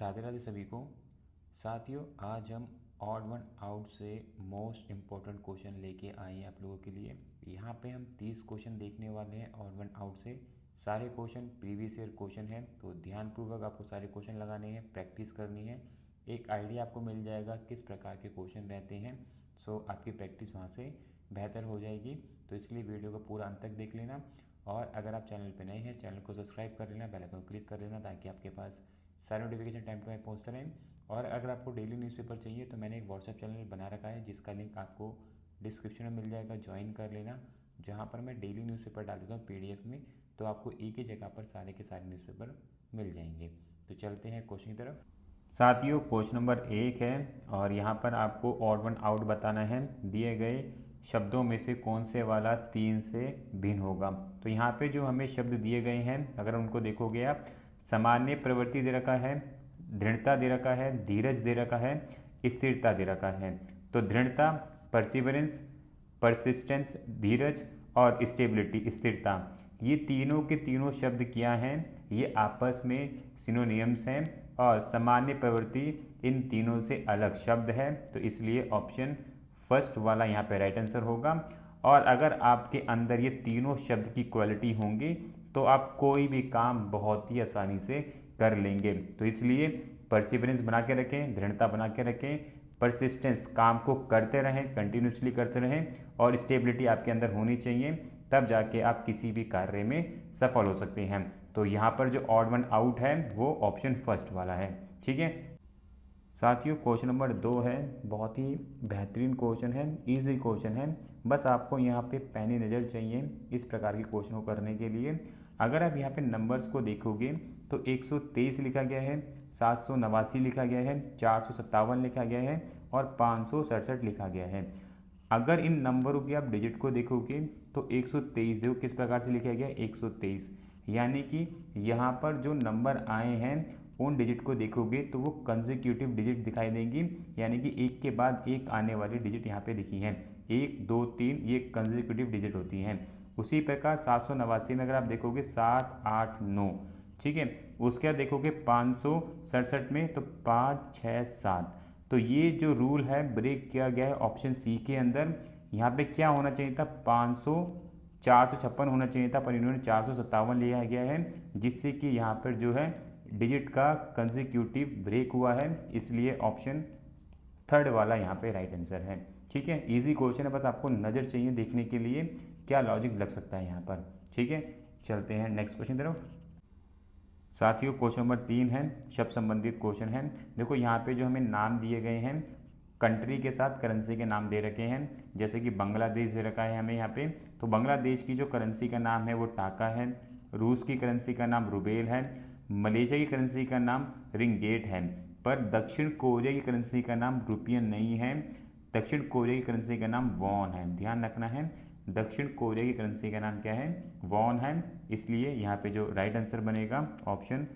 राधे राधे सभी को। साथियों, आज हम ऑड वन आउट से मोस्ट इम्पोर्टेंट क्वेश्चन लेके आए हैं आप लोगों के लिए। यहाँ पे हम 30 क्वेश्चन देखने वाले हैं ऑड वन आउट से। सारे क्वेश्चन प्रीवियस ईयर क्वेश्चन हैं, तो ध्यानपूर्वक आपको सारे क्वेश्चन लगाने हैं, प्रैक्टिस करनी है। एक आइडिया आपको मिल जाएगा किस प्रकार के क्वेश्चन रहते हैं। सो आपकी प्रैक्टिस वहाँ से बेहतर हो जाएगी। तो इसलिए वीडियो को पूरा अंत तक देख लेना। और अगर आप चैनल पर नए हैं, चैनल को सब्सक्राइब कर लेना, बेल आइकन को क्लिक कर लेना, ताकि आपके पास सारे नोटिफिकेशन टाइम टू टाइम पहुँचते रहें। और अगर आपको डेली न्यूज़पेपर चाहिए तो मैंने एक व्हाट्सएप चैनल बना रखा है, जिसका लिंक आपको डिस्क्रिप्शन में मिल जाएगा, ज्वाइन कर लेना। जहाँ पर मैं डेली न्यूज़पेपर डाल देता हूँ पीडीएफ में, तो आपको एक ही जगह पर सारे के सारे न्यूज़पेपर मिल जाएंगे। तो चलते हैं क्वेश्चन की तरफ। साथियों, क्वेश्चन नंबर 1 है और यहाँ पर आपको ऑड वन आउट बताना है। दिए गए शब्दों में से कौन से वाला 3 से भिन्न होगा। तो यहाँ पे जो हमें शब्द दिए गए हैं, अगर उनको देखोगे आप, सामान्य प्रवृत्ति दे रखा है, दृढ़ता दे रखा है, धीरज दे रखा है, स्थिरता दे रखा है। तो दृढ़ता, परसिवरेंस, परसिस्टेंस, धीरज और स्टेबिलिटी, स्थिरता, ये तीनों के तीनों शब्द क्या हैं? ये आपस में सिनोनियम्स हैं और सामान्य प्रवृत्ति इन तीनों से अलग शब्द है। तो इसलिए ऑप्शन फर्स्ट वाला यहाँ पे राइट आंसर होगा। और अगर आपके अंदर ये तीनों शब्द की क्वालिटी होंगी तो आप कोई भी काम बहुत ही आसानी से कर लेंगे। तो इसलिए परसिवरेंस बना के रखें, दृढ़ता बना के रखें, परसिस्टेंस, काम को करते रहें, कंटिन्यूसली करते रहें, और स्टेबिलिटी आपके अंदर होनी चाहिए, तब जाके आप किसी भी कार्य में सफल हो सकते हैं। तो यहाँ पर जो ऑड वन आउट है वो ऑप्शन फर्स्ट वाला है। ठीक है साथियों, क्वेश्चन नंबर 2 है। बहुत ही बेहतरीन क्वेश्चन है, इजी क्वेश्चन है। बस आपको यहाँ पे पैनी नज़र चाहिए इस प्रकार के क्वेश्चन को करने के लिए। अगर आप यहाँ पे नंबर्स को देखोगे तो 123 लिखा गया है, 789 लिखा गया है, 457 लिखा गया है और 567 लिखा गया है। अगर इन नंबरों के आप डिजिट को देखोगे तो 123 देखो किस प्रकार से लिखा गया है, 123, यानी कि यहाँ पर जो नंबर आए हैं उन डिजिट को देखोगे तो वो कंसेक्यूटिव डिजिट दिखाई देंगी, यानी कि एक के बाद एक आने वाली डिजिट यहाँ पे लिखी हैं। 1 2 3 ये कंसेक्यूटिव डिजिट होती हैं। उसी प्रकार 789 में अगर आप देखोगे 7 8 9, ठीक है। उसके बाद देखोगे 567 में तो 5 6 7। तो ये जो रूल है ब्रेक किया गया है ऑप्शन सी के अंदर। यहाँ पे क्या होना चाहिए था, 456 होना चाहिए था, पर इन्होंने 457 लिया गया है, जिससे कि यहाँ पर जो है डिजिट का कंसेक्यूटिव ब्रेक हुआ है। इसलिए ऑप्शन थर्ड वाला यहाँ पे राइट आंसर है। ठीक है, इजी क्वेश्चन है, बस आपको नज़र चाहिए देखने के लिए क्या लॉजिक लग सकता है यहाँ पर। ठीक है, चलते हैं नेक्स्ट क्वेश्चन तरफ। साथियों, क्वेश्चन नंबर 3 है, शब्द संबंधित क्वेश्चन है। देखो यहाँ पे जो हमें नाम दिए गए हैं, कंट्री के साथ करेंसी के नाम दे रखे हैं। जैसे कि बांग्लादेश दे रखा है हमें यहाँ पे, तो बांग्लादेश की जो करेंसी का नाम है वो टाका है। रूस की करेंसी का नाम रूबेल है। मलेशिया की करेंसी का नाम रिंगेट है। पर दक्षिण कोरिया की करेंसी का नाम रुपियन नहीं है, दक्षिण कोरिया की करेंसी का नाम वॉन है। ध्यान रखना है, दक्षिण कोरिया की करेंसी का नाम क्या है, वॉन है। इसलिए यहाँ पे जो राइट आंसर बनेगा ऑप्शन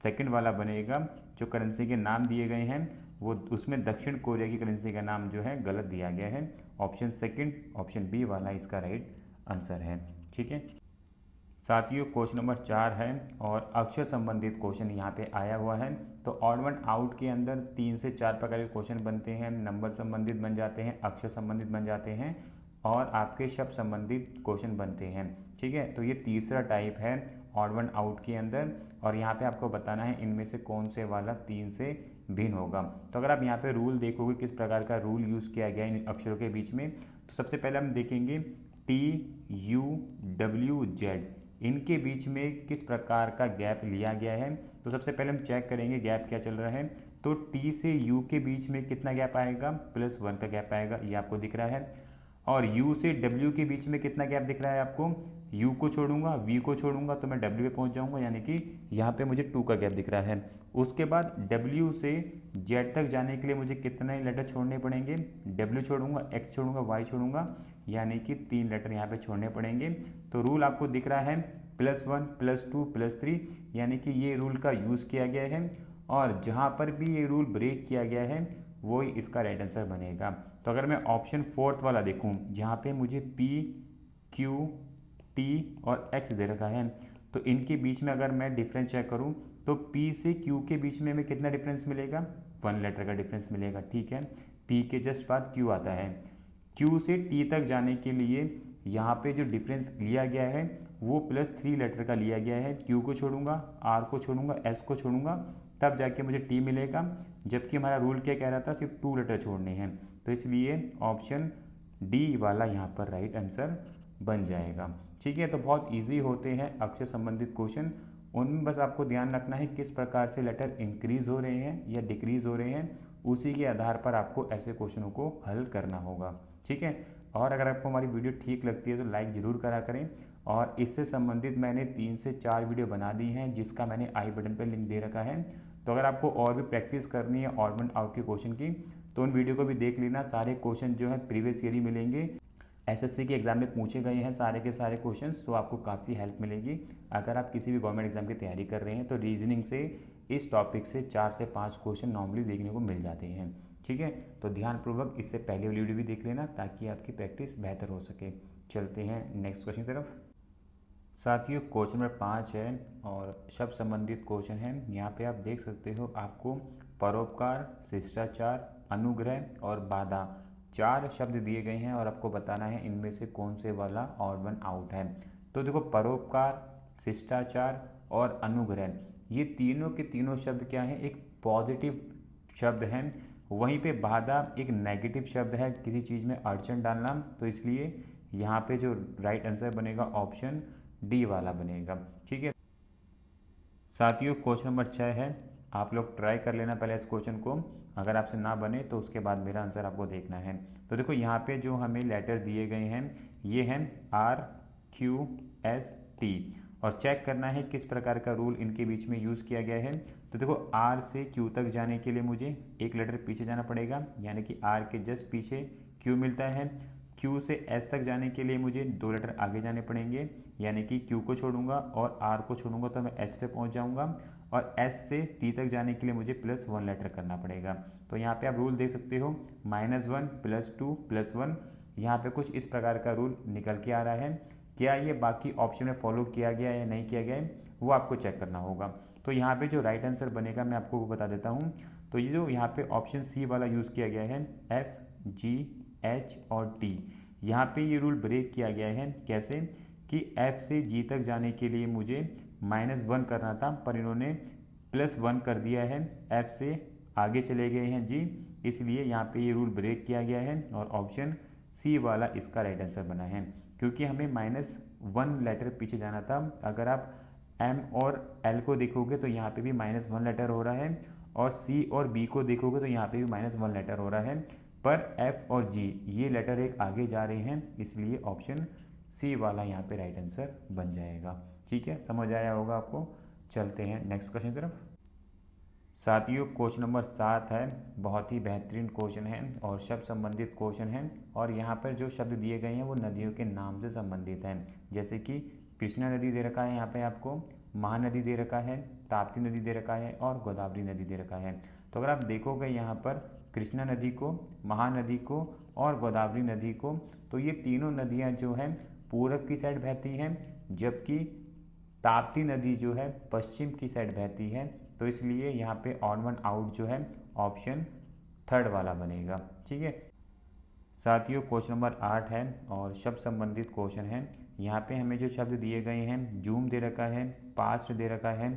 सेकंड वाला बनेगा। जो करेंसी के नाम दिए गए हैं वो उसमें दक्षिण कोरिया की करेंसी का नाम जो है गलत दिया गया है। ऑप्शन सेकंड, ऑप्शन बी वाला इसका राइट आंसर है। ठीक है साथियों, क्वेश्चन नंबर 4 है और अक्षर संबंधित क्वेश्चन यहाँ पे आया हुआ है। तो ऑड वन आउट के अंदर 3 से 4 प्रकार के क्वेश्चन बनते हैं। नंबर संबंधित बन जाते हैं, अक्षर संबंधित बन जाते हैं और आपके शब्द संबंधित क्वेश्चन बनते हैं। ठीक है, तो ये तीसरा टाइप है ऑड वन आउट के अंदर, और यहाँ पे आपको बताना है इनमें से कौन से वाला 3 से भिन्न होगा। तो अगर आप यहाँ पे रूल देखोगे किस प्रकार का रूल यूज़ किया गया इन अक्षरों के बीच में, तो सबसे पहले हम देखेंगे TUWZ, इनके बीच में किस प्रकार का गैप लिया गया है। तो सबसे पहले हम चेक करेंगे गैप क्या चल रहा है। तो T से U के बीच में कितना गैप आएगा, +1 का गैप आएगा, ये आपको दिख रहा है। और U से W के बीच में कितना गैप दिख रहा है आपको, U को छोड़ूंगा, V को छोड़ूंगा तो मैं W पे पहुंच जाऊंगा, यानी कि यहाँ पे मुझे 2 का गैप दिख रहा है। उसके बाद W से Z तक जाने के लिए मुझे कितने लेटर छोड़ने पड़ेंगे, W छोड़ूंगा, X छोड़ूंगा, Y छोड़ूंगा, यानी कि 3 लेटर यहाँ पे छोड़ने पड़ेंगे। तो रूल आपको दिख रहा है +1 +2 +3, यानी कि ये रूल का यूज़ किया गया है। और जहाँ पर भी ये रूल ब्रेक किया गया है वो ही इसका राइट आंसर बनेगा। तो अगर मैं ऑप्शन फोर्थ वाला देखूं, जहाँ पे मुझे P Q T और X दे रखा है, तो इनके बीच में अगर मैं डिफरेंस चेक करूं तो P से Q के बीच में हमें कितना डिफरेंस मिलेगा, 1 लेटर का डिफरेंस मिलेगा। ठीक है, P के जस्ट बाद Q आता है। Q से T तक जाने के लिए यहाँ पे जो डिफरेंस लिया गया है वो +3 लेटर का लिया गया है। Q को छोड़ूंगा, R को छोड़ूंगा, S को छोड़ूंगा, तब जाके मुझे T मिलेगा, जबकि हमारा रूल क्या कह रहा था, सिर्फ 2 लेटर छोड़ने हैं। तो इसलिए ऑप्शन डी वाला यहाँ पर राइट आंसर बन जाएगा। ठीक है, तो बहुत ईजी होते हैं अक्षर संबंधित क्वेश्चन। उनमें बस आपको ध्यान रखना है किस प्रकार से लेटर इंक्रीज हो रहे हैं या डिक्रीज हो रहे हैं, उसी के आधार पर आपको ऐसे क्वेश्चनों को हल करना होगा। ठीक है, और अगर आपको हमारी वीडियो ठीक लगती है तो लाइक ज़रूर करा करें। और इससे संबंधित मैंने 3 से 4 वीडियो बना दी हैं, जिसका मैंने आई बटन पर लिंक दे रखा है। तो अगर आपको और भी प्रैक्टिस करनी है ऑड वन आउट के क्वेश्चन की, तो उन वीडियो को भी देख लेना। सारे क्वेश्चन जो है प्रीवियस ईयर ही मिलेंगे, एसएससी के एग्जाम में पूछे गए हैं सारे के सारे क्वेश्चंस, तो आपको काफ़ी हेल्प मिलेगी। अगर आप किसी भी गवर्नमेंट एग्जाम की तैयारी कर रहे हैं तो रीजनिंग से इस टॉपिक से 4 से 5 क्वेश्चन नॉर्मली देखने को मिल जाते हैं। ठीक है, तो ध्यानपूर्वक इससे पहले वाली वीडियो भी देख लेना ताकि आपकी प्रैक्टिस बेहतर हो सके। चलते हैं नेक्स्ट क्वेश्चन की तरफ। साथियों, क्वेश्चन नंबर 5 है और शब्द संबंधित क्वेश्चन है। यहाँ पे आप देख सकते हो, आपको परोपकार, शिष्टाचार, अनुग्रह और बाधा 4 शब्द दिए गए हैं और आपको बताना है इनमें से कौन से वाला ऑड वन आउट है। तो देखो, परोपकार, शिष्टाचार और अनुग्रह, ये तीनों के तीनों शब्द क्या है, एक पॉजिटिव शब्द हैं। वहीं पे बाधा एक नेगेटिव शब्द है, किसी चीज़ में अड़चन डालना। तो इसलिए यहाँ पे जो राइट आंसर बनेगा ऑप्शन डी वाला बनेगा। ठीक है साथियों, क्वेश्चन नंबर 6 है। आप लोग ट्राई कर लेना पहले इस क्वेश्चन को, अगर आपसे ना बने तो उसके बाद मेरा आंसर आपको देखना है। तो देखो, यहाँ पे जो हमें लेटर दिए गए हैं ये हैं RQST, और चेक करना है किस प्रकार का रूल इनके बीच में यूज़ किया गया है। तो देखो, R से Q तक जाने के लिए मुझे एक लेटर पीछे जाना पड़ेगा, यानी कि R के जस्ट पीछे Q मिलता है। Q से S तक जाने के लिए मुझे 2 लेटर आगे जाने पड़ेंगे, यानी कि Q को छोड़ूंगा और R को छोड़ूंगा तो मैं S पे पहुंच जाऊंगा, और S से T तक जाने के लिए मुझे +1 लेटर करना पड़ेगा। तो यहाँ पे आप रूल देख सकते हो, -1 +2 +1, यहाँ पे कुछ इस प्रकार का रूल निकल के आ रहा है। क्या ये बाकी ऑप्शन में फॉलो किया गया है या नहीं किया गया है, वो आपको चेक करना होगा। तो यहाँ पे जो राइट आंसर बनेगा मैं आपको वो बता देता हूँ। तो ये जो यहाँ पे ऑप्शन सी वाला यूज़ किया गया है, FGH और T, यहाँ पे ये रूल ब्रेक किया गया है। कैसे कि F से G तक जाने के लिए मुझे -1 करना था, पर इन्होंने +1 कर दिया है। F से आगे चले गए हैं G, इसलिए यहाँ पे ये रूल ब्रेक किया गया है और ऑप्शन सी वाला इसका राइट आंसर बना है, क्योंकि हमें -1 लेटर पीछे जाना था। अगर आप M और L को देखोगे तो यहाँ पे भी -1 लेटर हो रहा है, और C और B को देखोगे तो यहाँ पे भी -1 लेटर हो रहा है, पर F और G ये लेटर एक आगे जा रहे हैं, इसलिए ऑप्शन सी वाला यहाँ पे राइट आंसर बन जाएगा। ठीक है, समझ आया होगा आपको। चलते हैं नेक्स्ट क्वेश्चन की तरफ। साथियों, क्वेश्चन नंबर 7 है, बहुत ही बेहतरीन क्वेश्चन है और शब्द संबंधित क्वेश्चन है। और यहाँ पर जो शब्द दिए गए हैं वो नदियों के नाम से संबंधित हैं, जैसे कि कृष्णा नदी दे रखा है, यहाँ पे आपको महानदी दे रखा है, ताप्ती नदी दे रखा है और गोदावरी नदी दे रखा है। तो अगर आप देखोगे यहाँ पर कृष्णा नदी को, महानदी को और गोदावरी नदी को, तो ये तीनों नदियाँ जो हैं पूरब की साइड बहती हैं, जबकि ताप्ती नदी जो है पश्चिम की साइड बहती है। तो इसलिए यहाँ पे ऑड वन आउट जो है ऑप्शन थर्ड वाला बनेगा। ठीक है साथियों, क्वेश्चन नंबर 8 है और शब्द संबंधित क्वेश्चन है। यहाँ पे हमें जो शब्द दिए गए हैं, जूम दे रखा है, पास्ट दे रखा है,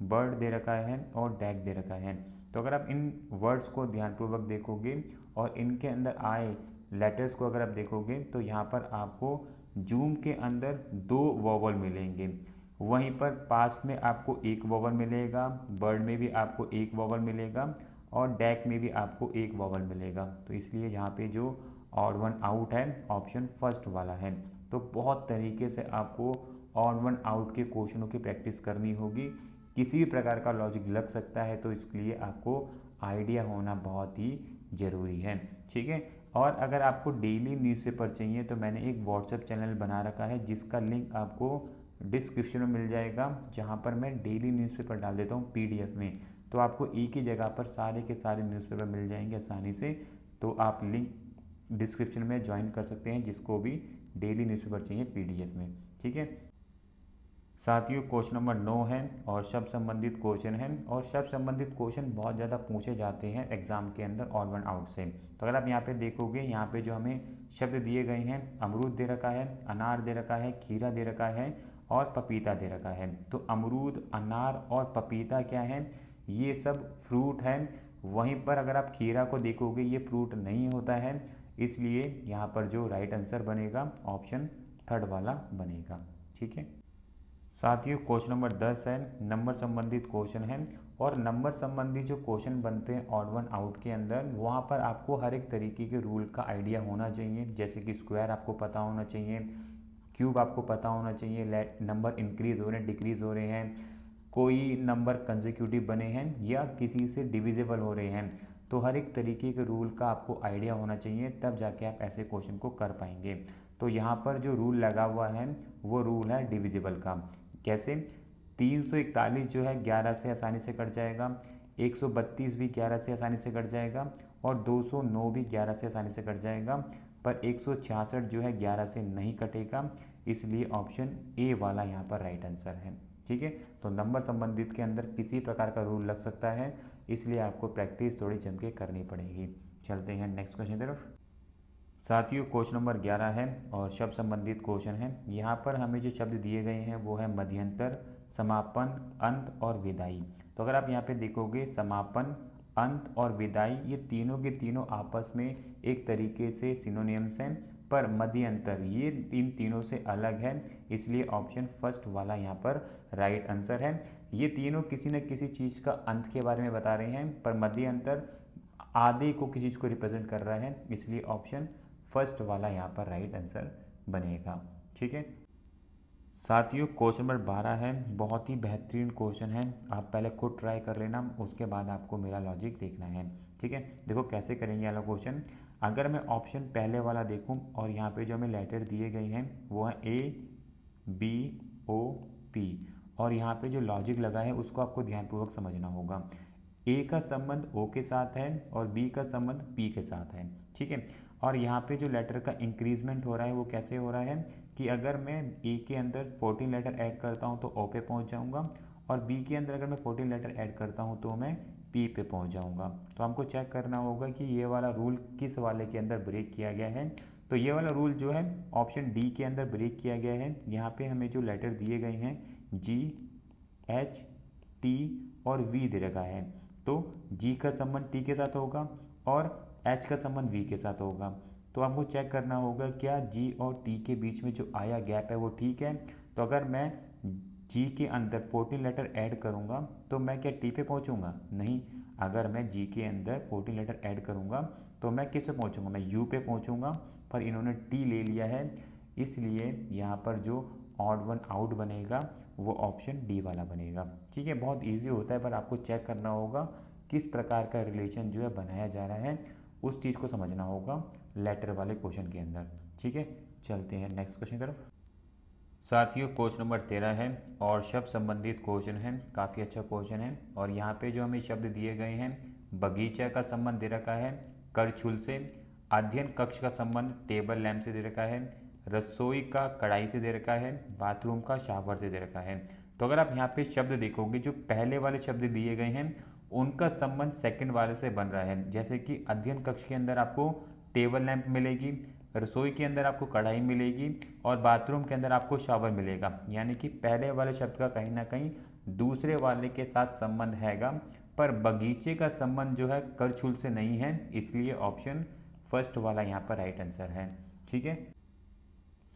बर्ड दे रखा है और डैग दे रखा है। तो अगर आप इन वर्ड्स को ध्यानपूर्वक देखोगे और इनके अंदर आए लेटर्स को अगर आप देखोगे, तो यहाँ पर आपको जूम के अंदर 2 वॉवल मिलेंगे, वहीं पर पास्ट में आपको 1 वॉवल मिलेगा, बर्ड में भी आपको 1 वॉवल मिलेगा और डैक में भी आपको 1 वॉवल मिलेगा। तो इसलिए यहाँ पे जो ऑड वन आउट है ऑप्शन फर्स्ट वाला है। तो बहुत तरीके से आपको ऑड वन आउट के क्वेश्चनों की प्रैक्टिस करनी होगी। किसी भी प्रकार का लॉजिक लग सकता है, तो इसके लिए आपको आइडिया होना बहुत ही ज़रूरी है। ठीक है, और अगर आपको डेली न्यूज़पेपर चाहिए तो मैंने एक व्हाट्सएप चैनल बना रखा है, जिसका लिंक आपको डिस्क्रिप्शन में मिल जाएगा, जहाँ पर मैं डेली न्यूज़पेपर डाल देता हूँ PDF में। तो आपको एक ही जगह पर सारे के सारे न्यूज़पेपर मिल जाएंगे आसानी से। तो आप लिंक डिस्क्रिप्शन में ज्वाइन कर सकते हैं, जिसको भी डेली न्यूज़पेपर चाहिए PDF में। ठीक है साथियों क्वेश्चन नंबर 9 है और शब्द संबंधित क्वेश्चन है, और शब्द संबंधित क्वेश्चन बहुत ज़्यादा पूछे जाते हैं एग्जाम के अंदर ऑड वन आउट से। तो अगर आप यहाँ पे देखोगे, यहाँ पे जो हमें शब्द दिए गए हैं, अमरूद दे रखा है, अनार दे रखा है, खीरा दे रखा है और पपीता दे रखा है। तो अमरूद, अनार और पपीता क्या है, ये सब फ्रूट हैं। वहीं पर अगर आप खीरा को देखोगे, ये फ्रूट नहीं होता है, इसलिए यहाँ पर जो राइट आंसर बनेगा ऑप्शन थर्ड वाला बनेगा। ठीक है साथियों, क्वेश्चन नंबर 10 है, नंबर संबंधित क्वेश्चन है। और नंबर संबंधी जो क्वेश्चन बनते हैं ऑड वन आउट के अंदर, वहाँ पर आपको हर एक तरीके के रूल का आइडिया होना चाहिए। जैसे कि स्क्वायर आपको पता होना चाहिए, क्यूब आपको पता होना चाहिए, नंबर इंक्रीज हो रहे हैं, डिक्रीज हो रहे हैं, कोई नंबर कंसेक्यूटिव बने हैं या किसी से डिविजिबल हो रहे हैं। तो हर एक तरीके के रूल का आपको आइडिया होना चाहिए, तब जाके आप ऐसे क्वेश्चन को कर पाएंगे। तो यहाँ पर जो रूल लगा हुआ है वो रूल है डिविजिबल का। कैसे? 341 जो है 11 से आसानी से कट जाएगा, 132 भी 11 से आसानी से कट जाएगा और 209 भी 11 से आसानी से कट जाएगा, पर 166 जो है 11 से नहीं कटेगा, इसलिए ऑप्शन ए वाला यहाँ पर राइट आंसर है। ठीक है, तो नंबर संबंधित के अंदर किसी प्रकार का रूल लग सकता है, इसलिए आपको प्रैक्टिस थोड़ी जम के करनी पड़ेगी। चलते हैं नेक्स्ट क्वेश्चन की तरफ। साथियों क्वेश्चन नंबर 11 है और शब्द संबंधित क्वेश्चन है। यहाँ पर हमें जो शब्द दिए गए हैं वो है मध्यंतर, समापन, अंत और विदाई। तो अगर आप यहाँ पे देखोगे, समापन, अंत और विदाई ये तीनों के तीनों आपस में एक तरीके से सिनोनिम्स हैं, पर मध्यंतर ये इन तीनों से अलग है, इसलिए ऑप्शन फर्स्ट वाला यहाँ पर राइट आंसर है। ये तीनों किसी न किसी चीज़ का अंत के बारे में बता रहे हैं, पर मध्यंतर आधे को किसी चीज़ को रिप्रेजेंट कर रहा है, इसलिए ऑप्शन फर्स्ट वाला यहाँ पर राइट आंसर बनेगा। ठीक है साथियों, क्वेश्चन नंबर 12 है, बहुत ही बेहतरीन क्वेश्चन है, आप पहले खुद ट्राई कर लेना, उसके बाद आपको मेरा लॉजिक देखना है। ठीक है, देखो कैसे करेंगे वाला क्वेश्चन। अगर मैं ऑप्शन पहले वाला देखूं और यहाँ पे जो हमें लेटर दिए गए हैं वो है ए, बी, ओ, पी, और यहाँ पे जो लॉजिक लगा है उसको आपको ध्यानपूर्वक समझना होगा। ए का संबंध ओ के साथ है और बी का संबंध पी के साथ है। ठीक है, और यहाँ पे जो लेटर का इंक्रीजमेंट हो रहा है वो कैसे हो रहा है कि अगर मैं ए के अंदर 14 लेटर ऐड करता हूँ तो ओ पे पहुँच जाऊँगा, और बी के अंदर अगर मैं 14 लेटर ऐड करता हूँ तो मैं पी पे पहुँच जाऊँगा। तो हमको चेक करना होगा कि ये वाला रूल किस वाले के अंदर ब्रेक किया गया है। तो ये वाला रूल जो है ऑप्शन डी के अंदर ब्रेक किया गया है। यहाँ पे हमें जो लेटर दिए गए हैं जी, एच, टी और वी दे रखा है, तो जी का संबंध टी के साथ होगा और एच का संबंध वी के साथ होगा। तो आपको चेक करना होगा क्या जी और टी के बीच में जो आया गैप है वो ठीक है। तो अगर मैं जी के अंदर 14 लेटर ऐड करूँगा तो मैं क्या टी पे पहुँचूँगा? नहीं। अगर मैं जी के अंदर 14 लेटर ऐड करूँगा तो मैं किस पे पहुँचूँगा? मैं यू पे पहुँचूँगा, पर इन्होंने टी ले लिया है, इसलिए यहाँ पर जो ऑड वन आउट बनेगा वो ऑप्शन डी वाला बनेगा। ठीक है, बहुत इजी होता है, पर आपको चेक करना होगा किस प्रकार का रिलेशन जो है बनाया जा रहा है, उस चीज़ को समझना होगा लेटर वाले क्वेश्चन के अंदर। ठीक है, चलते हैं नेक्स्ट क्वेश्चन की तरफ। साथियों क्वेश्चन नंबर 13 है और शब्द संबंधित क्वेश्चन है, काफ़ी अच्छा क्वेश्चन है। और यहाँ पे जो हमें शब्द दिए गए हैं, बगीचा का संबंध दे रखा है करछुल से, अध्ययन कक्ष का संबंध टेबल लैंप से दे रखा है, रसोई का कढ़ाई से दे रखा है, बाथरूम का शावर से दे रखा है। तो अगर आप यहाँ पे शब्द देखोगे, जो पहले वाले शब्द दिए गए हैं उनका संबंध सेकंड वाले से बन रहा है। जैसे कि अध्ययन कक्ष के अंदर आपको टेबल लैंप मिलेगी, रसोई के अंदर आपको कढ़ाई मिलेगी और बाथरूम के अंदर आपको शावर मिलेगा, यानी कि पहले वाले शब्द का कहीं ना कहीं दूसरे वाले के साथ संबंध हैगा, पर बगीचे का संबंध जो है करछुल से नहीं है, इसलिए ऑप्शन फर्स्ट वाला यहाँ पर राइट आंसर है। ठीक है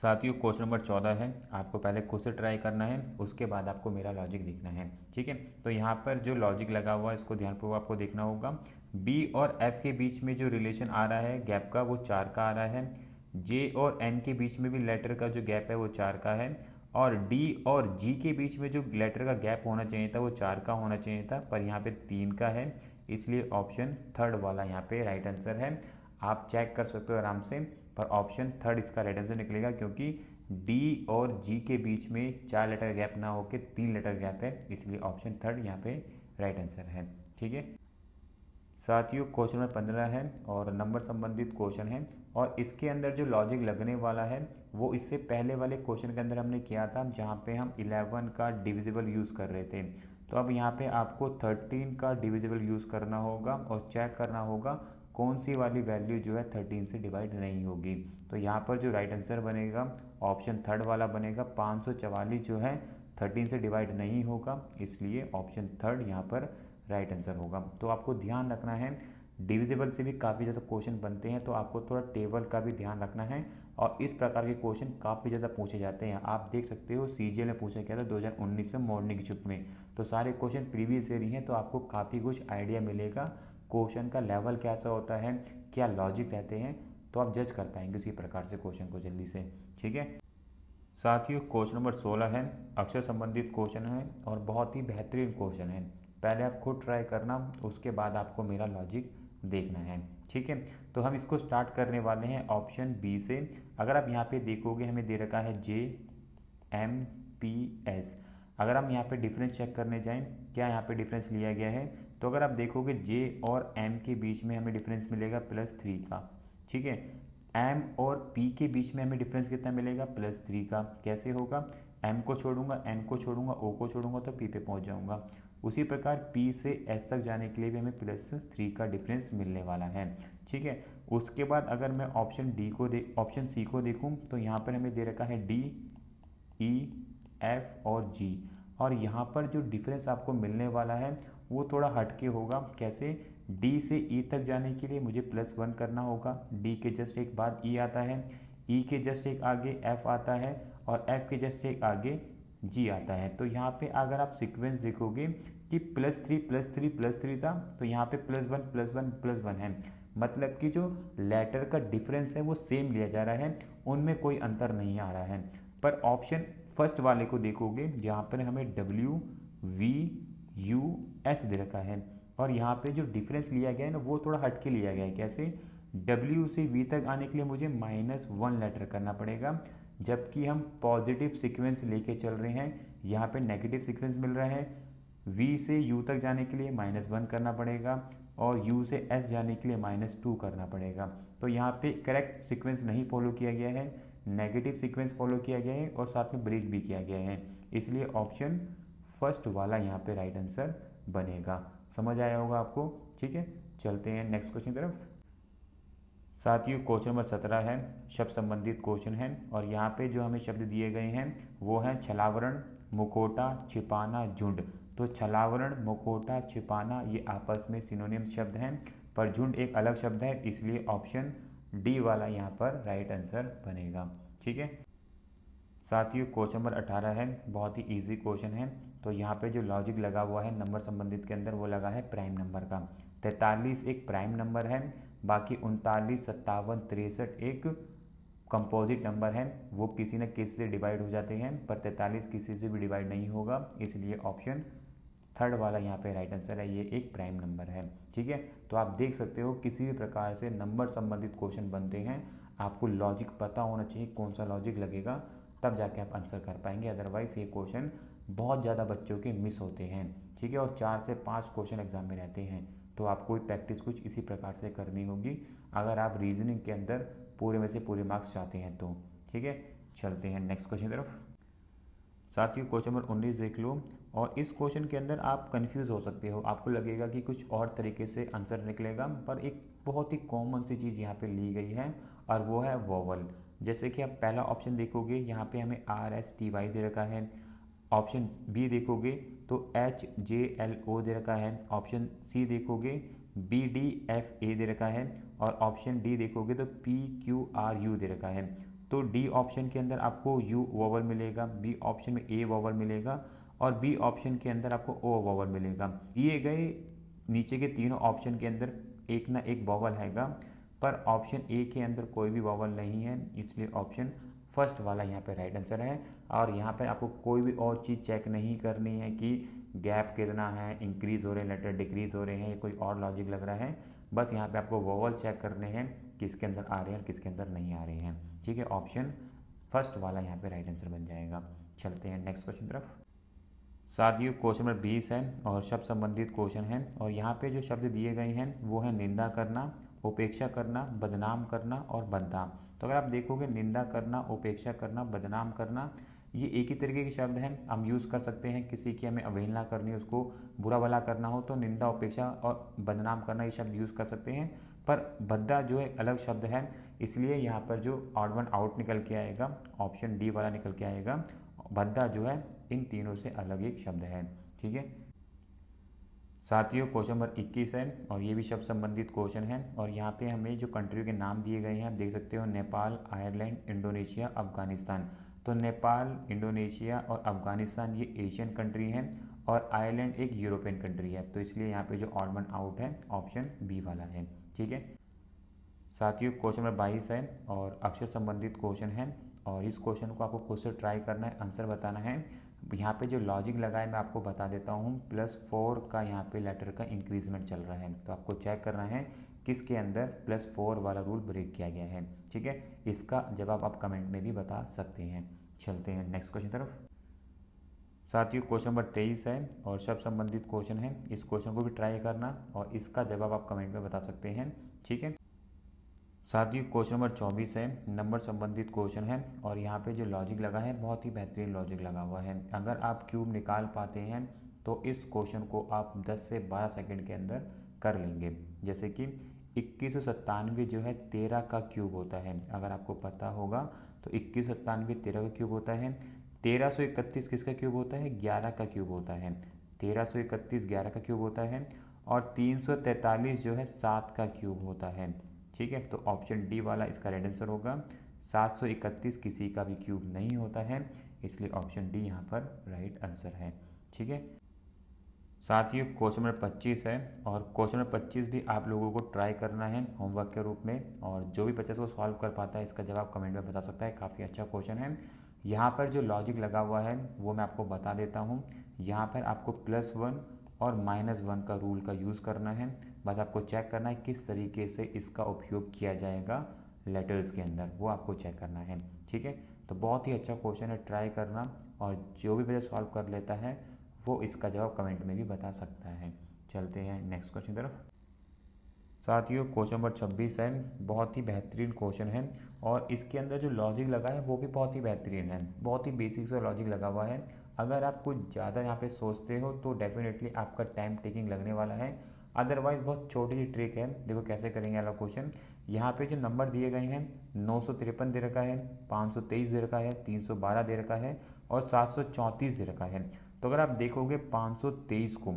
साथियों, क्वेश्चन नंबर 14 है, आपको पहले खुद से ट्राई करना है, उसके बाद आपको मेरा लॉजिक देखना है। ठीक है, तो यहाँ पर जो लॉजिक लगा हुआ है इसको ध्यानपूर्वक आपको देखना होगा। बी और एफ के बीच में जो रिलेशन आ रहा है गैप का वो 4 का आ रहा है, जे और एन के बीच में भी लेटर का जो गैप है वो 4 का है, और डी और जी के बीच में जो लेटर का गैप होना चाहिए था वो 4 का होना चाहिए था, पर यहाँ पे 3 का है, इसलिए ऑप्शन थर्ड वाला यहाँ पे राइट आंसर है। आप चेक कर सकते हो आराम से, पर ऑप्शन थर्ड इसका राइट आंसर निकलेगा, क्योंकि डी और जी के बीच में 4 लेटर गैप ना होकर 3 लेटर गैप है, इसलिए ऑप्शन थर्ड यहाँ पे राइट आंसर है। ठीक है साथियों क्वेश्चन नंबर 15 है और नंबर संबंधित क्वेश्चन है, और इसके अंदर जो लॉजिक लगने वाला है वो इससे पहले वाले क्वेश्चन के अंदर हमने किया था, जहाँ पे हम 11 का डिविजिबल यूज़ कर रहे थे। तो अब यहाँ पे आपको 13 का डिविजिबल यूज़ करना होगा और चेक करना होगा कौन सी वाली वैल्यू जो है 13 से डिवाइड नहीं होगी। तो यहाँ पर जो राइट आंसर बनेगा ऑप्शन थर्ड वाला बनेगा। 544 जो है 13 से डिवाइड नहीं होगा, इसलिए ऑप्शन थर्ड यहाँ पर राइट आंसर होगा। तो आपको ध्यान रखना है, डिविजिबल से भी काफ़ी ज़्यादा क्वेश्चन बनते हैं, तो आपको थोड़ा टेबल का भी ध्यान रखना है, और इस प्रकार के क्वेश्चन काफ़ी ज़्यादा पूछे जाते हैं। आप देख सकते हो सीजीएल में पूछा गया था 2019 में मॉर्निंग शिफ्ट में, तो सारे क्वेश्चन प्रीवियस ईयर ही हैं, तो आपको काफ़ी कुछ आइडिया मिलेगा क्वेश्चन का लेवल कैसा होता है, क्या लॉजिक रहते हैं, तो आप जज कर पाएंगे उसी प्रकार से क्वेश्चन को जल्दी से। ठीक है साथियों, क्वेश्चन नंबर 16 है, अक्षर संबंधित क्वेश्चन है और बहुत ही बेहतरीन क्वेश्चन है। पहले आप खुद ट्राई करना, उसके बाद आपको मेरा लॉजिक देखना है। ठीक है, तो हम इसको स्टार्ट करने वाले हैं ऑप्शन बी से। अगर आप यहाँ पे देखोगे हमें दे रखा है JMPS। अगर हम यहाँ पे डिफरेंस चेक करने जाएं, क्या यहाँ पे डिफरेंस लिया गया है, तो अगर आप देखोगे J और M के बीच में हमें डिफरेंस मिलेगा +3 का। ठीक है, M और P के बीच में हमें डिफरेंस कितना मिलेगा +3 का। कैसे होगा, M को छोड़ूंगा, N को छोड़ूंगा, O को छोड़ूंगा तो P पे पहुंच जाऊंगा। उसी प्रकार P से S तक जाने के लिए भी हमें +3 का डिफरेंस मिलने वाला है। ठीक है, उसके बाद अगर मैं ऑप्शन सी को देखूं, तो यहाँ पर हमें दे रखा है D, E, F और G, और यहाँ पर जो डिफरेंस आपको मिलने वाला है वो थोड़ा हटके होगा। कैसे, D से E तक जाने के लिए मुझे +1 करना होगा, D के जस्ट एक बाद E आता है, E के जस्ट एक आगे F आता है, और F के जस्ट एक आगे G आता है। तो यहाँ पे अगर आप सीक्वेंस देखोगे कि +3 था, तो यहाँ पे +1 है, मतलब कि जो लेटर का डिफरेंस है वो सेम लिया जा रहा है, उनमें कोई अंतर नहीं आ रहा है। पर ऑप्शन फर्स्ट वाले को देखोगे, जहाँ पर हमें WVUS दे रखा है, और यहाँ पे जो डिफरेंस लिया गया है ना वो थोड़ा हटके लिया गया है। कैसे, W से V तक आने के लिए मुझे -1 लेटर करना पड़ेगा, जबकि हम पॉजिटिव सीक्वेंस लेके चल रहे हैं, यहाँ पे नेगेटिव सीक्वेंस मिल रहा है। V से U तक जाने के लिए -1 करना पड़ेगा, और U से S जाने के लिए -2 करना पड़ेगा। तो यहाँ पे करेक्ट सीक्वेंस नहीं फॉलो किया गया है, नेगेटिव सीक्वेंस फॉलो किया गया है, और साथ में ब्रेक भी किया गया है, इसलिए ऑप्शन फर्स्ट वाला यहाँ पे राइट आंसर बनेगा। समझ आया होगा आपको। ठीक है, चलते हैं नेक्स्ट क्वेश्चन की तरफ। साथियों क्वेश्चन नंबर 17 है, शब्द संबंधित क्वेश्चन है, और यहाँ पे जो हमें शब्द दिए गए हैं वो हैं छलावरण, मुखौटा, छिपाना, झुंड। तो छलावरण, मुखौटा, छिपाना ये आपस में सिनोनिम शब्द हैं, पर झुंड एक अलग शब्द है, इसलिए ऑप्शन डी वाला यहाँ पर राइट आंसर बनेगा। ठीक है साथियों, क्वेश्चन नंबर 18 है, बहुत ही इजी क्वेश्चन है। तो यहाँ पे जो लॉजिक लगा हुआ है नंबर संबंधित के अंदर वो लगा है प्राइम नंबर का। 43 एक प्राइम नंबर है, बाकी 39, 57, 63 एक कंपोजिट नंबर है, वो किसी न किसी से डिवाइड हो जाते हैं, पर 43 किसी से भी डिवाइड नहीं होगा, इसलिए ऑप्शन थर्ड वाला यहाँ पे राइट आंसर है, ये एक प्राइम नंबर है। ठीक है, तो आप देख सकते हो किसी भी प्रकार से नंबर संबंधित क्वेश्चन बनते हैं, आपको लॉजिक पता होना चाहिए कौन सा लॉजिक लगेगा, तब जाके आप आंसर कर पाएंगे, अदरवाइज ये क्वेश्चन बहुत ज़्यादा बच्चों के मिस होते हैं। ठीक है, और 4 से 5 क्वेश्चन एग्जाम में रहते हैं, तो आपको प्रैक्टिस कुछ इसी प्रकार से करनी होगी अगर आप रीजनिंग के अंदर पूरे में से पूरे मार्क्स चाहते हैं तो। ठीक है, चलते हैं नेक्स्ट क्वेश्चन की तरफ। साथियों क्वेश्चन नंबर 19 देख लो, और इस क्वेश्चन के अंदर आप कंफ्यूज हो सकते हो, आपको लगेगा कि कुछ और तरीके से आंसर निकलेगा, पर एक बहुत ही कॉमन सी चीज़ यहाँ पे ली गई है, और वो है वोवल। जैसे कि आप पहला ऑप्शन देखोगे, यहाँ पे हमें RSTY दे रखा है, ऑप्शन बी देखोगे तो HJLO दे रखा है, ऑप्शन सी देखोगे BDFA दे रखा है, और ऑप्शन डी देखोगे तो PQRU दे रखा है। तो डी ऑप्शन के अंदर आपको यू वोवल मिलेगा, बी ऑप्शन में ए वोवल मिलेगा, और बी ऑप्शन के अंदर आपको ओ वोवल मिलेगा। दिए गए नीचे के तीनों ऑप्शन के अंदर एक ना एक वोवल हैगा, पर ऑप्शन ए के अंदर कोई भी वोवल नहीं है, इसलिए ऑप्शन फर्स्ट वाला यहाँ पे राइट आंसर है। और यहाँ पर आपको कोई भी और चीज़ चेक नहीं करनी है कि गैप कितना है, इंक्रीज हो रहे हैं लेटर, डिक्रीज हो रहे हैं, या कोई और लॉजिक लग रहा है, बस यहाँ पे आपको वोवल चेक करने हैं किसके अंदर आ रहे हैं और किसके अंदर नहीं आ रहे हैं। ठीक है, ऑप्शन फर्स्ट वाला यहाँ पे राइट आंसर बन जाएगा। चलते हैं नेक्स्ट क्वेश्चन तरफ। साथियों क्वेश्चन नंबर 20 है और शब्द संबंधित क्वेश्चन है और यहाँ पे जो शब्द दिए गए हैं वो है निंदा करना, उपेक्षा करना, बदनाम करना और बदनाम। तो अगर आप देखोगे निंदा करना, उपेक्षा करना, बदनाम करना, ये एक ही तरीके के शब्द हैं। हम यूज़ कर सकते हैं किसी की हमें अवहेलना करनी है, उसको बुरा भला करना हो तो निंदा, उपेक्षा और बदनाम करना ये शब्द यूज़ कर सकते हैं। पर भद्दा जो है अलग शब्द है, इसलिए यहाँ पर जो ऑड वन आउट निकल के आएगा ऑप्शन डी वाला निकल के आएगा। भद्दा जो है इन तीनों से अलग एक शब्द है। ठीक है साथियों, क्वेश्चन नंबर 21 है और ये भी शब्द संबंधित क्वेश्चन है और यहाँ पे हमें जो कंट्री के नाम दिए गए हैं आप देख सकते हो, नेपाल, आयरलैंड, इंडोनेशिया, अफगानिस्तान। तो नेपाल, इंडोनेशिया और अफगानिस्तान ये एशियन कंट्री हैं और आयरलैंड एक यूरोपियन कंट्री है, तो इसलिए यहाँ पे जो ऑड वन आउट है ऑप्शन बी वाला है। ठीक है साथियों, क्वेश्चन नंबर 22 है और अक्षर संबंधित क्वेश्चन है और इस क्वेश्चन को आपको खुद से ट्राई करना है, आंसर बताना है। यहाँ पे जो लॉजिक लगा है मैं आपको बता देता हूँ, +4 का यहाँ पे लेटर का इंक्रीजमेंट चल रहा है, तो आपको चेक करना है किसके अंदर +4 वाला रूल ब्रेक किया गया है। ठीक है, इसका जवाब आप कमेंट में भी बता सकते हैं। चलते हैं नेक्स्ट क्वेश्चन तरफ। साथियों क्वेश्चन नंबर 23 है और शब्द संबंधित क्वेश्चन है, इस क्वेश्चन को भी ट्राई करना और इसका जवाब आप कमेंट में बता सकते हैं। ठीक है साथियों, क्वेश्चन नंबर 24 है, नंबर संबंधित क्वेश्चन है और यहाँ पे जो लॉजिक लगा है बहुत ही बेहतरीन लॉजिक लगा हुआ है। अगर आप क्यूब निकाल पाते हैं तो इस क्वेश्चन को आप 10 से 12 सेकंड के अंदर कर लेंगे। जैसे कि 2197 जो है 13 का क्यूब होता है, अगर आपको पता होगा तो 2197 13 का क्यूब होता है। 1331 किसका क्यूब होता है? 11 का क्यूब होता है। 1331 11 का क्यूब होता है और 343 जो है 7 का क्यूब होता है। ठीक है, तो ऑप्शन डी वाला इसका राइट आंसर होगा। 731 किसी का भी क्यूब नहीं होता है, इसलिए ऑप्शन डी यहाँ पर राइट आंसर है। ठीक है साथियों, क्वेश्चन नंबर 25 है और क्वेश्चन नंबर 25 भी आप लोगों को ट्राई करना है होमवर्क के रूप में और जो भी 25 को सॉल्व कर पाता है इसका जवाब कमेंट में बता सकता है। काफ़ी अच्छा क्वेश्चन है। यहाँ पर जो लॉजिक लगा हुआ है वो मैं आपको बता देता हूँ। यहाँ पर आपको +1 और -1 का रूल का यूज़ करना है। बस आपको चेक करना है किस तरीके से इसका उपयोग किया जाएगा लेटर्स के अंदर, वो आपको चेक करना है। ठीक है, तो बहुत ही अच्छा क्वेश्चन है, ट्राई करना और जो भी बच्चा सॉल्व कर लेता है वो इसका जवाब कमेंट में भी बता सकता है। चलते हैं नेक्स्ट क्वेश्चन तरफ। साथियों क्वेश्चन नंबर 26 है, बहुत ही बेहतरीन क्वेश्चन है और इसके अंदर जो लॉजिक लगा है वो भी बहुत ही बेहतरीन है। बहुत ही बेसिक सा लॉजिक लगा हुआ है। अगर आप कुछ ज़्यादा यहाँ पे सोचते हो तो डेफिनेटली आपका टाइम टेकिंग लगने वाला है, अदरवाइज बहुत छोटी सी ट्रिक है। देखो कैसे करेंगे वाला क्वेश्चन। यहाँ पे जो नंबर दिए गए हैं 953 दे रखा है, 523 दे रखा है, 312 दे रखा है और 734 दे रखा है। तो अगर आप देखोगे 523 को,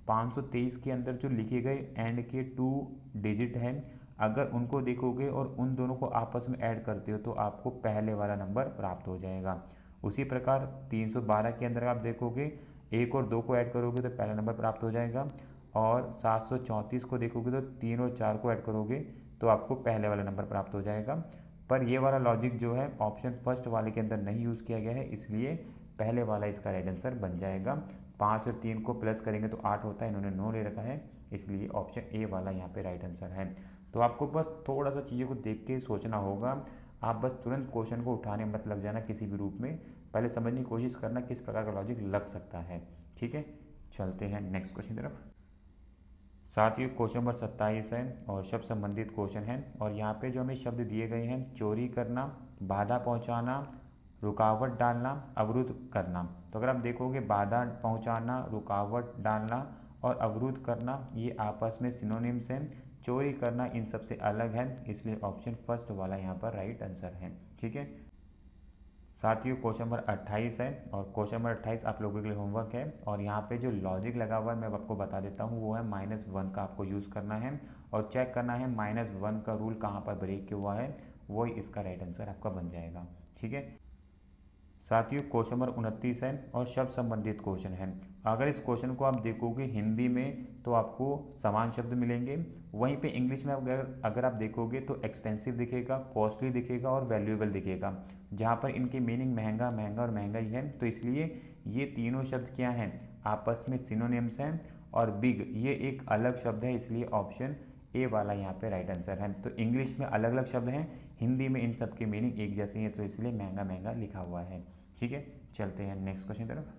523 के अंदर जो लिखे गए एंड के 2 डिजिट हैं, अगर उनको देखोगे और उन दोनों को आपस में ऐड करते हो तो आपको पहले वाला नंबर प्राप्त हो जाएगा। उसी प्रकार 312 के अंदर आप देखोगे 1 और 2 को ऐड करोगे तो पहला नंबर प्राप्त हो जाएगा और 734 को देखोगे तो 3 और 4 को ऐड करोगे तो आपको पहले वाला नंबर प्राप्त हो जाएगा। पर ये वाला लॉजिक जो है ऑप्शन फर्स्ट वाले के अंदर नहीं यूज़ किया गया है, इसलिए पहले वाला इसका राइट आंसर बन जाएगा। 5 और 3 को प्लस करेंगे तो 8 होता है, इन्होंने 9 ले रखा है, इसलिए ऑप्शन ए वाला यहाँ पे राइट आंसर है। तो आपको बस थोड़ा सा चीज़ों को देख के सोचना होगा, आप बस तुरंत क्वेश्चन को उठाने मत लग जाना किसी भी रूप में, पहले समझने की कोशिश करना किस प्रकार का लॉजिक लग सकता है। ठीक है, चलते हैं नेक्स्ट क्वेश्चन तरफ। साथियों क्वेश्चन नंबर 27 है और शब्द संबंधित क्वेश्चन है और यहाँ पे जो हमें शब्द दिए गए हैं, चोरी करना, बाधा पहुँचाना, रुकावट डालना, अवरुद्ध करना। तो अगर आप देखोगे बाधा पहुँचाना, रुकावट डालना और अवरुद्ध करना ये आपस में सिनोनिम्स हैं। चोरी करना इन सबसे अलग है, इसलिए ऑप्शन फर्स्ट वाला यहाँ पर राइट आंसर है। ठीक है साथियों, क्वेश्चन नंबर 28 है और क्वेश्चन नंबर 28 आप लोगों के लिए होमवर्क है और यहाँ पे जो लॉजिक लगा हुआ है मैं आपको बता देता हूँ, वो है -1 का आपको यूज़ करना है और चेक करना है -1 का रूल कहाँ पर ब्रेक हुआ है, वही इसका राइट आंसर आपका बन जाएगा। ठीक है साथियों, क्वेश्चन नंबर 29 है और शब्द संबंधित क्वेश्चन है। अगर इस क्वेश्चन को आप देखोगे हिंदी में तो आपको समान शब्द मिलेंगे, वहीं पे इंग्लिश में अगर आप देखोगे तो एक्सपेंसिव दिखेगा, कॉस्टली दिखेगा और वैल्यूएबल दिखेगा, जहाँ पर इनकी मीनिंग महंगा, महंगा और महंगा ही है। तो इसलिए ये तीनों शब्द क्या हैं, आपस में सिनोनिम्स हैं और बिग ये एक अलग शब्द है, इसलिए ऑप्शन ए वाला यहाँ पे राइट आंसर है। तो इंग्लिश में अलग अलग शब्द हैं, हिंदी में इन सब की मीनिंग एक जैसी है, तो इसलिए महंगा महंगा लिखा हुआ है। ठीक है, चलते हैं नेक्स्ट क्वेश्चन तरफ।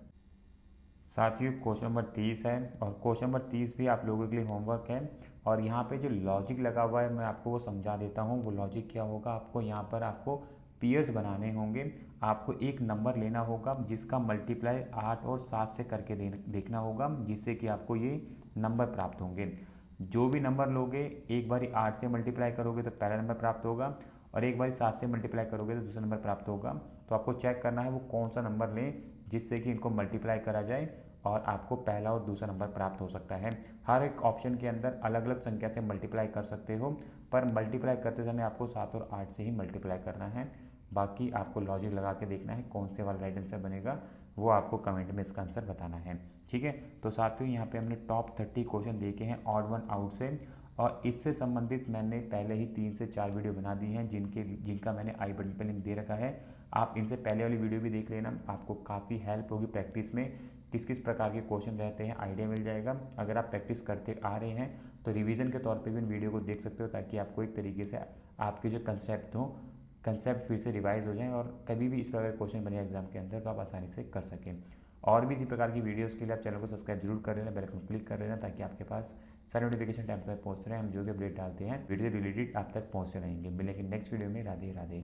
साथियों क्वेश्चन नंबर 30 है और क्वेश्चन नंबर 30 भी आप लोगों के लिए होमवर्क है। और यहाँ पे जो लॉजिक लगा हुआ है मैं आपको वो समझा देता हूँ। वो लॉजिक क्या होगा, आपको यहाँ पर आपको पेयर्स बनाने होंगे। आपको एक नंबर लेना होगा जिसका मल्टीप्लाई 8 और 7 से करके देखना होगा, जिससे कि आपको ये नंबर प्राप्त होंगे। जो भी नंबर लोगे, एक बारी 8 से मल्टीप्लाई करोगे तो पहला नंबर प्राप्त होगा, और एक बारी 7 से मल्टीप्लाई करोगे तो दूसरा नंबर प्राप्त होगा। तो आपको चेक करना है वो कौन सा नंबर लें जिससे कि इनको मल्टीप्लाई करा जाए और आपको पहला और दूसरा नंबर प्राप्त हो सकता है। हर एक ऑप्शन के अंदर अलग अलग संख्या से मल्टीप्लाई कर सकते हो, पर मल्टीप्लाई करते समय आपको 7 और 8 से ही मल्टीप्लाई करना है। बाकी आपको लॉजिक लगा के देखना है कौन से वाला राइट आंसर बनेगा, वो आपको कमेंट में इसका आंसर बताना है। ठीक है, तो साथियों यहाँ पे हमने टॉप 30 क्वेश्चन देखे हैं ऑड वन आउट से, और इससे संबंधित मैंने पहले ही 3 से 4 वीडियो बना दी हैं जिनका मैंने आई बटन पर लिंक दे रखा है। आप इनसे पहले वाली वीडियो भी देख लेना, आपको काफ़ी हेल्प होगी प्रैक्टिस में। किस किस प्रकार के क्वेश्चन रहते हैं आइडिया मिल जाएगा। अगर आप प्रैक्टिस करते आ रहे हैं तो रिवीजन के तौर पे भी इन वीडियो को देख सकते हो, ताकि आपको एक तरीके से आपके जो कंसेप्ट फिर से रिवाइज हो जाएं, और कभी भी इस प्रकार के क्वेश्चन बने एग्जाम के अंदर तो आप आसानी से कर सकें। और भी इसी प्रकार की वीडियोज़ के लिए आप चैनल को सब्सक्राइब जरूर कर लेना, बेल आइकन क्लिक कर लेना, ताकि आपके पास सारे नोटिफिकेशन टाइम पर पहुँचते रहे। हम जो भी अपडेट डालते हैं वीडियो से रिलेटेड आप तक पहुँचते रहेंगे। मिलेंगे नेक्स्ट वीडियो में। राधे राधे।